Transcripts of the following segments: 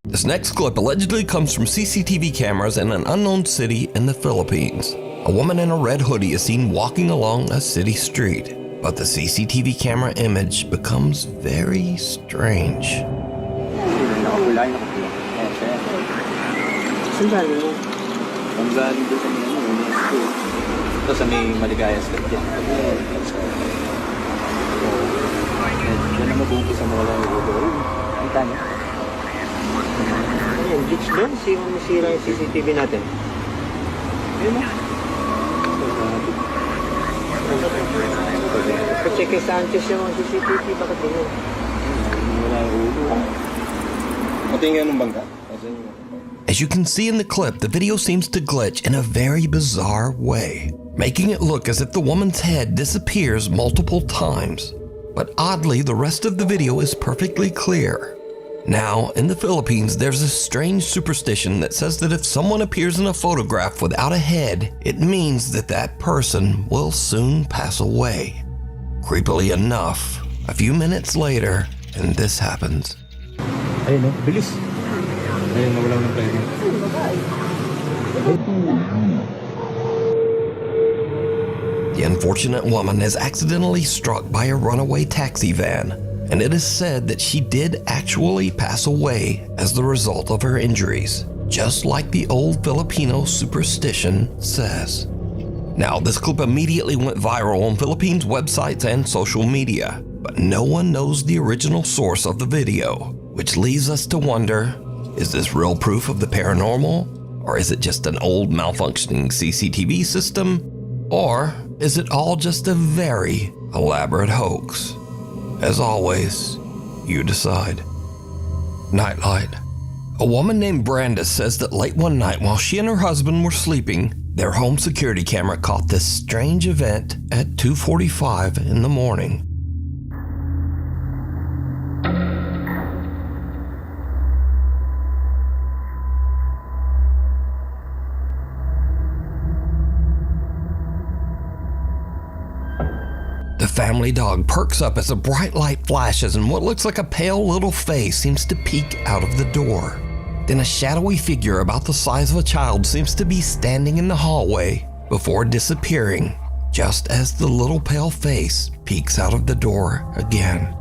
This next clip allegedly comes from CCTV cameras in an unknown city in the Philippines. A woman in a red hoodie is seen walking along a city street, but the CCTV camera image becomes very strange. CCTV natin. Check Sanchez yung CCTV, bakit ganyan? As you can see in the clip, the video seems to glitch in a very bizarre way, making it look as if the woman's head disappears multiple times. But oddly, the rest of the video is perfectly clear. Now, in the Philippines, there's a strange superstition that says that if someone appears in a photograph without a head, it means that that person will soon pass away. Creepily enough, a few minutes later, and this happens. Ayun, no? Bilis. Ayun, nawala ng tayo. The unfortunate woman is accidentally struck by a runaway taxi van, and it is said that she did actually pass away as the result of her injuries, just like the old Filipino superstition says. Now, this clip immediately went viral on Philippines websites and social media, but no one knows the original source of the video, which leaves us to wonder, is this real proof of the paranormal? Or is it just an old malfunctioning CCTV system? Or is it all just a very elaborate hoax? As always, you decide. Nightlight. A woman named Brandis says that late one night while she and her husband were sleeping, their home security camera caught this strange event at 2:45 in the morning. The family dog perks up as a bright light flashes and what looks like a pale little face seems to peek out of the door. Then a shadowy figure about the size of a child seems to be standing in the hallway before disappearing, just as the little pale face peeks out of the door again.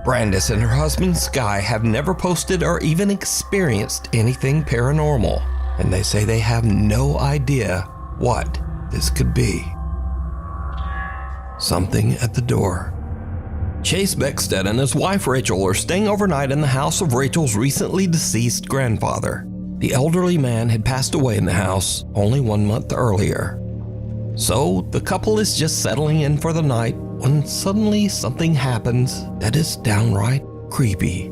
Brandis and her husband Sky have never posted or even experienced anything paranormal, and they say they have no idea what this could be. Something at the door. Chase Beckstead and his wife Rachel are staying overnight in the house of Rachel's recently deceased grandfather. The elderly man had passed away in the house only 1 month earlier. So the couple is just settling in for the night when suddenly something happens that is downright creepy.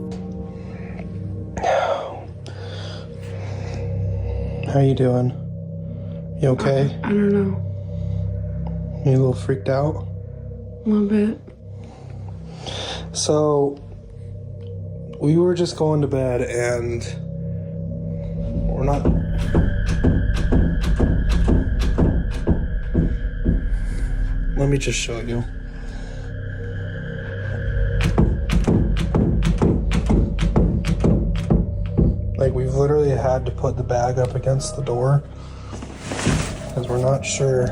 How you doing? You okay? I don't know. You a little freaked out? A little bit. So, we were just going to bed and we're not... Let me just show you. Like, we've literally had to put the bag up against the door because we're not sure.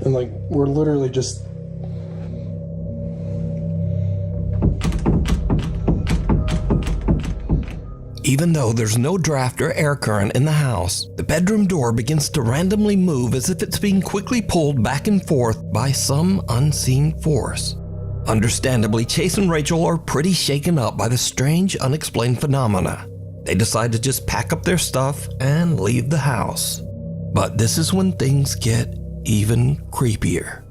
And like, we're literally just... Even though there's no draft or air current in the house, the bedroom door begins to randomly move as if it's being quickly pulled back and forth by some unseen force. Understandably, Chase and Rachel are pretty shaken up by the strange, unexplained phenomena. They decide to just pack up their stuff and leave the house. But this is when things get even creepier.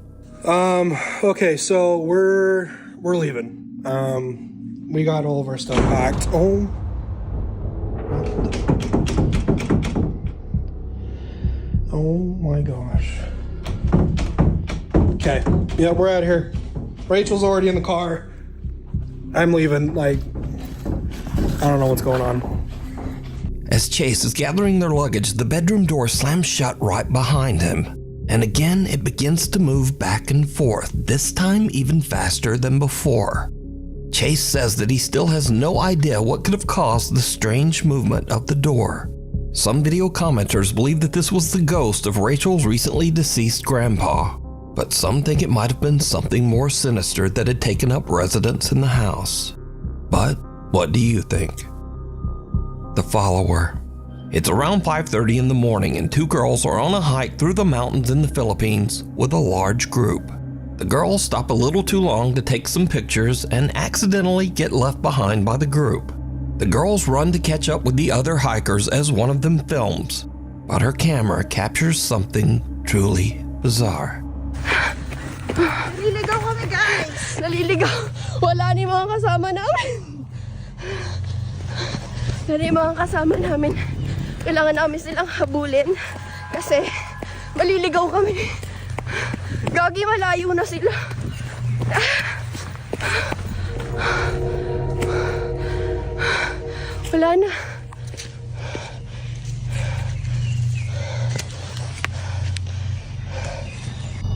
Okay, so we're leaving. We got all of our stuff packed. Oh my gosh. Okay, yeah, we're out here. Rachel's already in the car. I'm leaving, like, I don't know what's going on. As Chase is gathering their luggage, the bedroom door slams shut right behind him. And again, it begins to move back and forth, this time even faster than before. Chase says that he still has no idea what could have caused the strange movement of the door. Some video commenters believe that this was the ghost of Rachel's recently deceased grandpa, but some think it might have been something more sinister that had taken up residence in the house. But what do you think? The follower. It's around 5:30 in the morning and two girls are on a hike through the mountains in the Philippines with a large group. The girls stop a little too long to take some pictures and accidentally get left behind by the group. The girls run to catch up with the other hikers as one of them films, but her camera captures something truly bizarre. Naliligaw kami, guys! Naliligaw! Wala ni mga kasama namin! Dali mga kasama namin. Kailangan namin silang habulin kasi maliligaw kami. Gagi, malayo na sila. Wala na.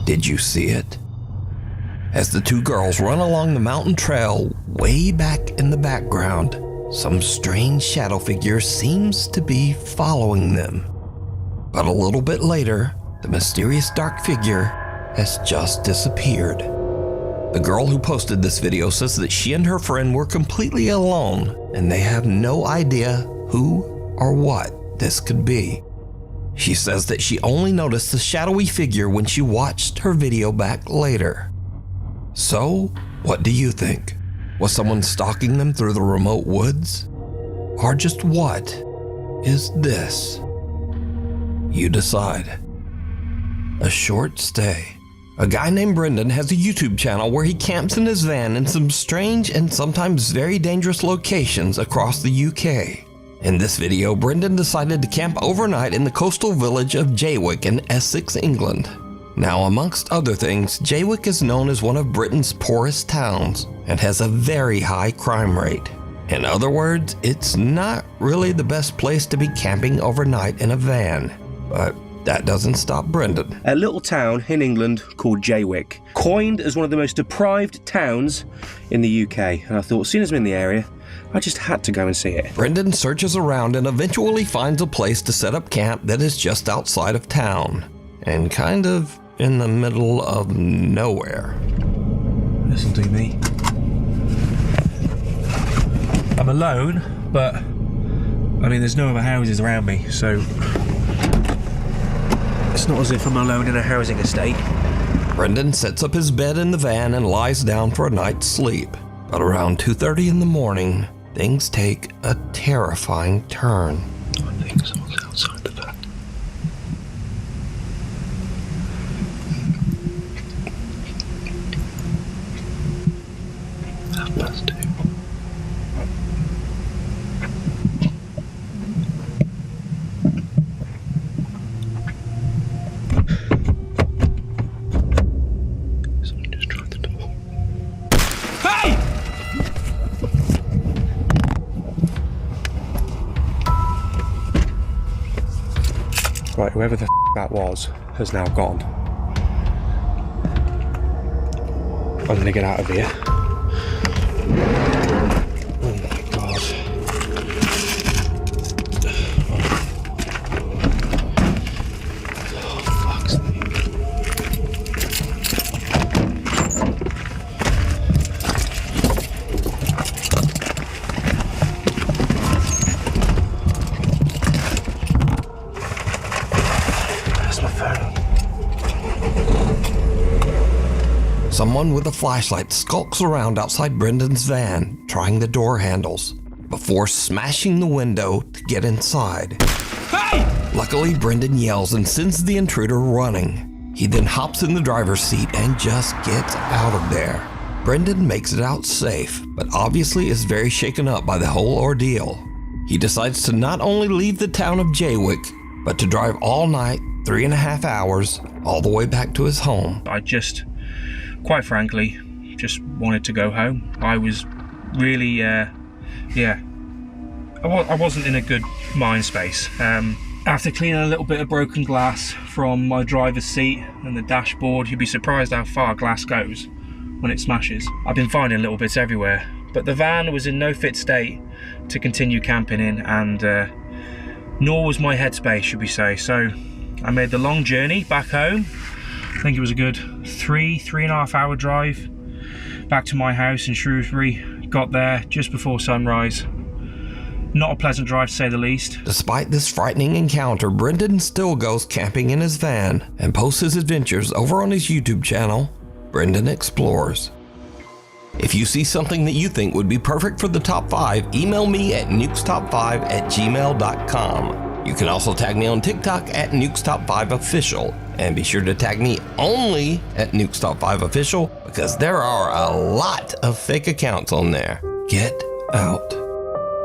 Did you see it? As the two girls run along the mountain trail, way back in the background, some strange shadow figure seems to be following them. But a little bit later, the mysterious dark figure has just disappeared. The girl who posted this video says that she and her friend were completely alone and they have no idea who or what this could be. She says that she only noticed the shadowy figure when she watched her video back later. So, what do you think? Was someone stalking them through the remote woods? Or just what is this? You decide. A short stay. A guy named Brendan has a YouTube channel where he camps in his van in some strange and sometimes very dangerous locations across the UK. In this video, Brendan decided to camp overnight in the coastal village of Jaywick in Essex, England. Now, amongst other things, Jaywick is known as one of Britain's poorest towns and has a very high crime rate. In other words, it's not really the best place to be camping overnight in a van. But that doesn't stop Brendan. A little town in England called Jaywick, coined as one of the most deprived towns in the UK. And I thought, as soon as I'm in the area, I just had to go and see it. Brendan searches around and eventually finds a place to set up camp that is just outside of town and kind of in the middle of nowhere. Listen to me. I'm alone, but I mean, there's no other houses around me, so it's not as if I'm alone in a housing estate. Brendan sets up his bed in the van and lies down for a night's sleep. But around 2:30 in the morning, things take a terrifying turn. I think someone's outside the van. That must do. Someone just tried the door. Hey! Right, whoever the that was has now gone. I'm gonna get out of here. Oh my god. Oh, fuck's sake. Where's my phone? Someone with a flashlight skulks around outside Brendan's van, trying the door handles, before smashing the window to get inside. Hey! Luckily, Brendan yells and sends the intruder running. He then hops in the driver's seat and just gets out of there. Brendan makes it out safe, but obviously is very shaken up by the whole ordeal. He decides to not only leave the town of Jaywick, but to drive all night, 3.5 hours, all the way back to his home. I just, quite frankly, just wanted to go home. I was really, I wasn't in a good mind space. After cleaning a little bit of broken glass from my driver's seat and the dashboard, you'd be surprised how far glass goes when it smashes. I've been finding little bits everywhere, but the van was in no fit state to continue camping in, and nor was my headspace, should we say. So I made the long journey back home. I think it was a good 3.5 hour drive back to my house in Shrewsbury. Got there just before sunrise. Not a pleasant drive, to say the least. Despite this frightening encounter, Brendan still goes camping in his van and posts his adventures over on his YouTube channel, Brendan Explores. If you see something that you think would be perfect for the top 5, email me at nukestop5@gmail.com. You can also tag me on TikTok at nukestop5official, and be sure to tag me only at nukestop5official, because there are a lot of fake accounts on there. Get out.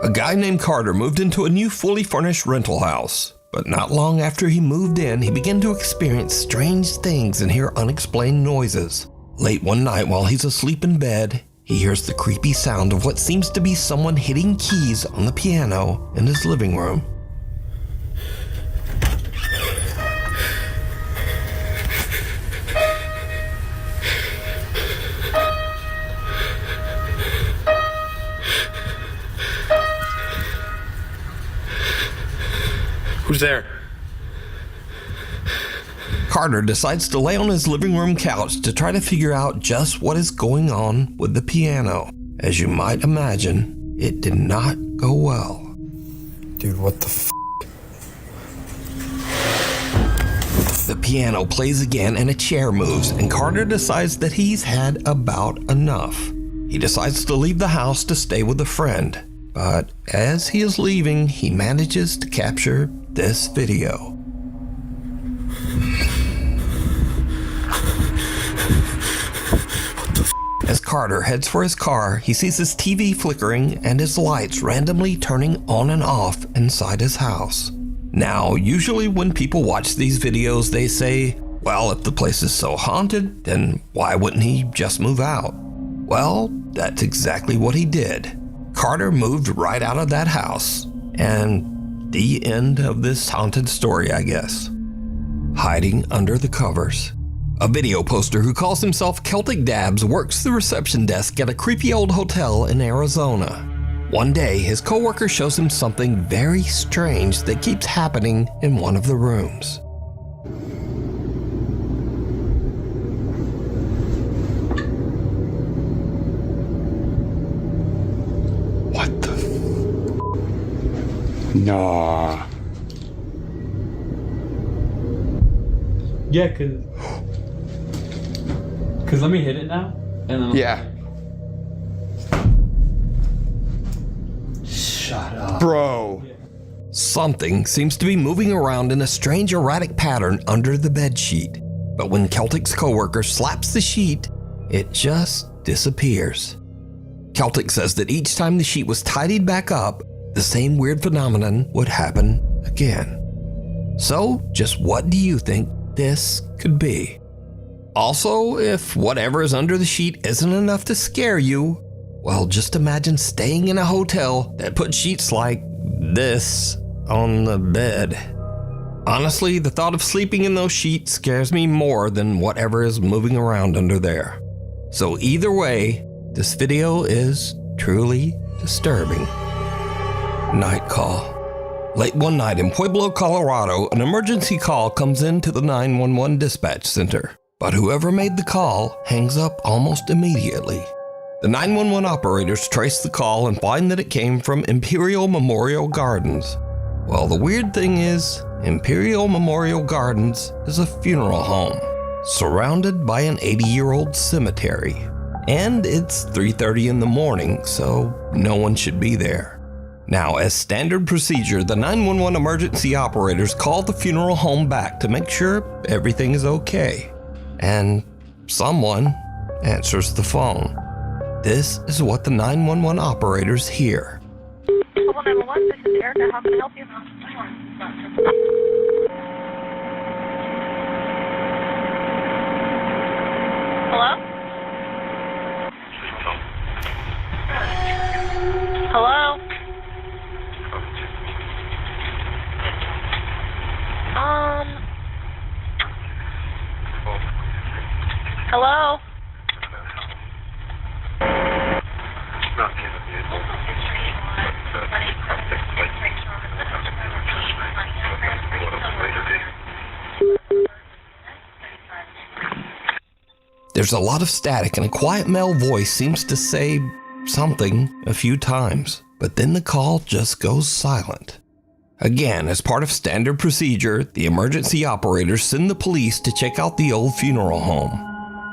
A guy named Carter moved into a new fully furnished rental house, but not long after he moved in, he began to experience strange things and hear unexplained noises. Late one night while he's asleep in bed, he hears the creepy sound of what seems to be someone hitting keys on the piano in his living room. Who's there? Carter decides to lay on his living room couch to try to figure out just what is going on with the piano. As you might imagine, it did not go well. Dude, what the f? The piano plays again and a chair moves, and Carter decides that he's had about enough. He decides to leave the house to stay with a friend, but as he is leaving, he manages to capture this video. As Carter heads for his car, he sees his TV flickering and his lights randomly turning on and off inside his house. Now, usually when people watch these videos, they say, well, if the place is so haunted, then why wouldn't he just move out? Well, that's exactly what he did. Carter moved right out of that house, and the end of this haunted story, I guess. Hiding under the covers. A video poster who calls himself Celtic Dabs works the reception desk at a creepy old hotel in Arizona. One day, his coworker shows him something very strange that keeps happening in one of the rooms. What the f? Nah. Yeah, cause let me hit it now, and then Yeah. shut up, Bro. Something seems to be moving around in a strange erratic pattern under the bedsheet. But when Celtic's coworker slaps the sheet, it just disappears. Celtic says that each time the sheet was tidied back up, the same weird phenomenon would happen again. So, just what do you think this could be? Also, if whatever is under the sheet isn't enough to scare you, well, just imagine staying in a hotel that put sheets like this on the bed. Honestly, the thought of sleeping in those sheets scares me more than whatever is moving around under there. So either way, this video is truly disturbing. Night call. Late one night in Pueblo, Colorado, an emergency call comes into the 911 dispatch center. But whoever made the call hangs up almost immediately. The 911 operators trace the call and find that it came from Imperial Memorial Gardens. Well, the weird thing is, Imperial Memorial Gardens is a funeral home, surrounded by an 80-year-old cemetery. And it's 3:30 in the morning, so no one should be there. Now, as standard procedure, the 911 emergency operators call the funeral home back to make sure everything is okay. And someone answers the phone. This is what the 911 operators hear. 911, this is Erica. How can I help you? Hello? Hello? There's a lot of static and a quiet male voice seems to say something a few times, but then the call just goes silent. Again, as part of standard procedure, the emergency operators send the police to check out the old funeral home.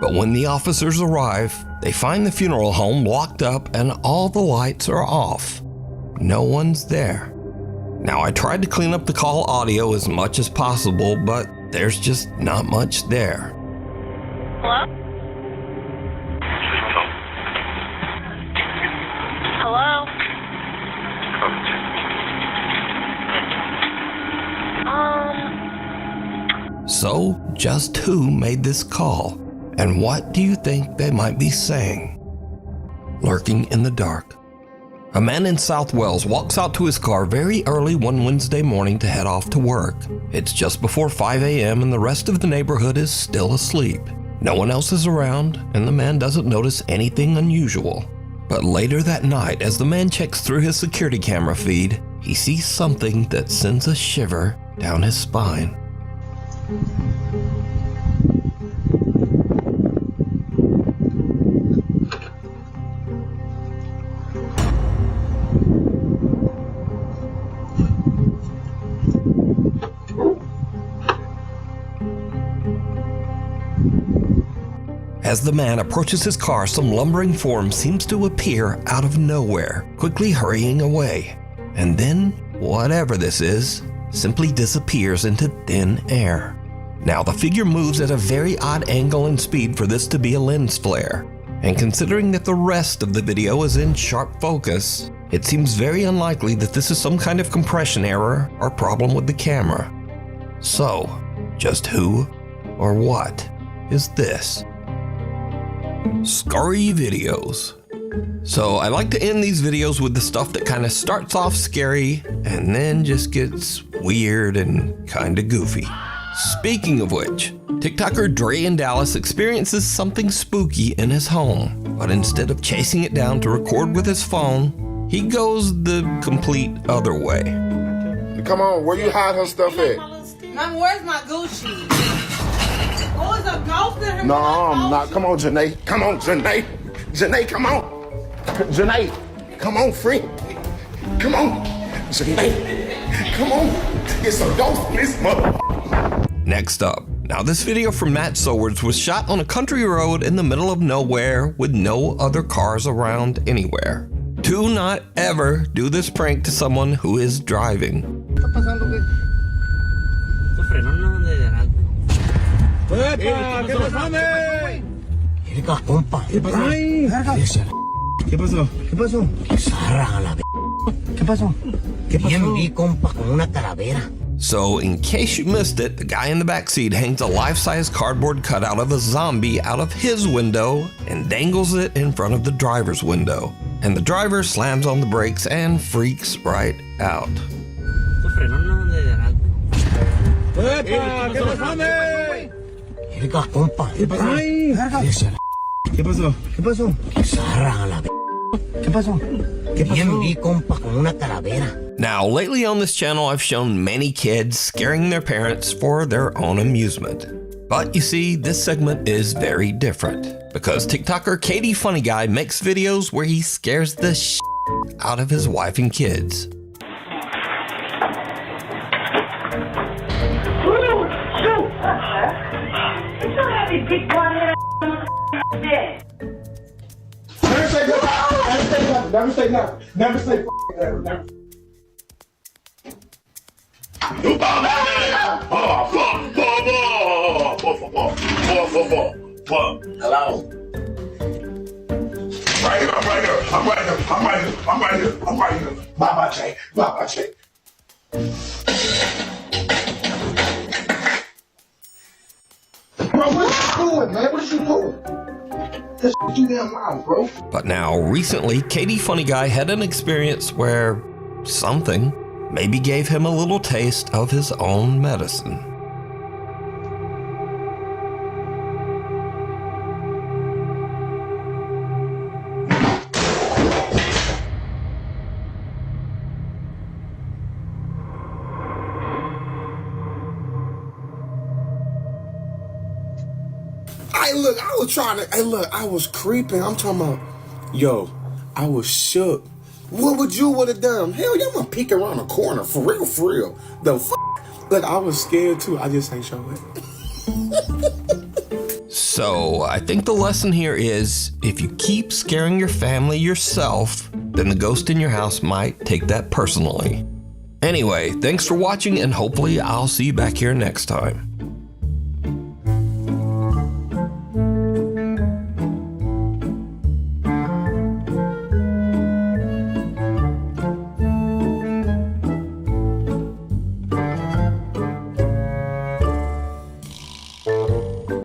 But when the officers arrive, they find the funeral home locked up and all the lights are off. No one's there. Now, I tried to clean up the call audio as much as possible, but there's just not much there. Hello? Hello? So, just who made this call? And what do you think they might be saying? Lurking in the dark. A man in South Wales walks out to his car very early one Wednesday morning to head off to work. It's just before 5 a.m. and the rest of the neighborhood is still asleep. No one else is around, and the man doesn't notice anything unusual. But later that night, as the man checks through his security camera feed, he sees something that sends a shiver down his spine. As the man approaches his car, some lumbering form seems to appear out of nowhere, quickly hurrying away. And then, whatever this is, simply disappears into thin air. Now, the figure moves at a very odd angle and speed for this to be a lens flare. And considering that the rest of the video is in sharp focus, it seems very unlikely that this is some kind of compression error or problem with the camera. So, just who or what is this? Scary videos. So I like to end these videos with the stuff that kind of starts off scary and then just gets weird and kind of goofy. Speaking of which, TikToker Dre in Dallas experiences something spooky in his home, but instead of chasing it down to record with his phone, he goes the complete other way. Come on, where you hide her stuff at? Mom, where's my Gucci? Oh, is a ghost in her? No, I'm not. Come on, Janae. Come on, Janae. Janae, come on. Janae, come on, friend. Come on. Janae, come on. It's a ghost in this mother. Next up. Now this video from Matt Sowards was shot on a country road in the middle of nowhere with no other cars around anywhere. Do not ever do this prank to someone who is driving. ¿Qué pasó? ¿Qué pasó? ¿Qué pasó? So, in case you missed it, the guy in the backseat hangs a life-size cardboard cutout of a zombie out of his window and dangles it in front of the driver's window. And the driver slams on the brakes and freaks right out. ¿Qué pasó? ¿Qué pasó? ¿Qué pasó? Now, lately on this channel, I've shown many kids scaring their parents for their own amusement. But you see, this segment is very different because TikToker Katie Funny Guy makes videos where he scares the shit out of his wife and kids. Never say nothing. Never say never. Never. Hello. Right here. I'm right here. Bye, Jay. Bro, what you doing, man? What you doing? That's too damn loud, bro. But now, recently, Katie Funny Guy had an experience where something maybe gave him a little taste of his own medicine. I Hey, look, I was trying to. Hey, look, I was creeping. I'm talking about. Yo, I was shook. What would you would have done? Hell, yeah, I'm gonna peek around the corner. For real, for real. The f. Look, I was scared too. I just ain't show it. So, I think the lesson here is if you keep scaring your family yourself, then the ghost in your house might take that personally. Anyway, thanks for watching, and hopefully I'll see you back here next time.